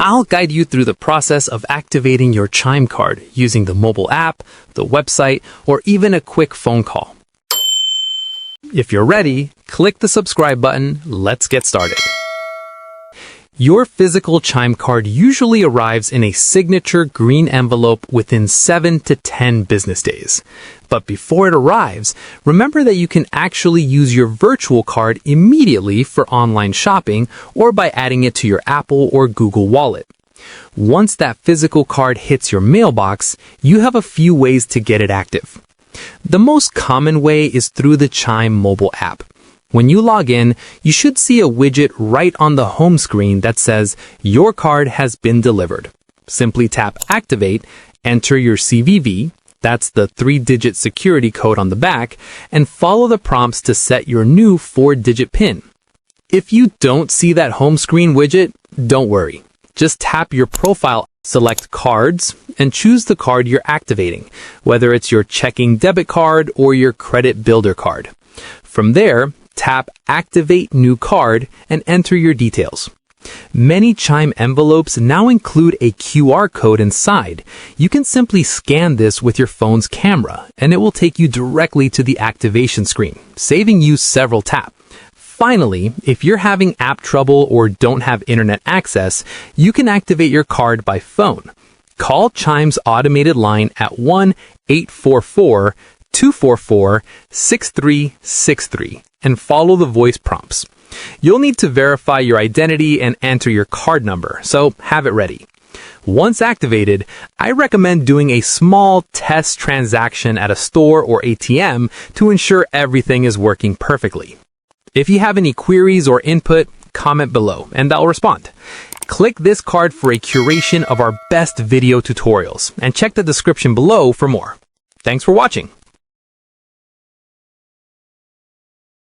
I'll guide you through the process of activating your Chime card using the mobile app, the website, or even a quick phone call. If you're ready, click the subscribe button. Let's get started. Your physical Chime card usually arrives in a signature green envelope within 7 to 10 business days. But before it arrives, remember that you can actually use your virtual card immediately for online shopping or by adding it to your Apple or Google Wallet. Once that physical card hits your mailbox, you have a few ways to get it active. The most common way is through the Chime mobile app. When you log in, you should see a widget right on the home screen that says, "Your card has been delivered." Simply tap Activate, enter your CVV, that's the 3-digit security code on the back, and follow the prompts to set your new 4-digit PIN. If you don't see that home screen widget, don't worry. Just tap your profile, select Cards, and choose the card you're activating, whether it's your checking debit card or your credit builder card. From there, tap Activate New Card and enter your details. Many Chime envelopes now include a QR code inside. You can simply scan this with your phone's camera, and it will take you directly to the activation screen, saving you several taps. Finally, if you're having app trouble or don't have internet access, you can activate your card by phone. Call Chime's automated line at 1-844-244-6363 and follow the voice prompts. You'll need to verify your identity and enter your card number, so have it ready. Once activated, I recommend doing a small test transaction at a store or ATM to ensure everything is working perfectly. If you have any queries or input, comment below and I'll respond. Click this card for a curation of our best video tutorials and check the description below for more. Thanks for watching.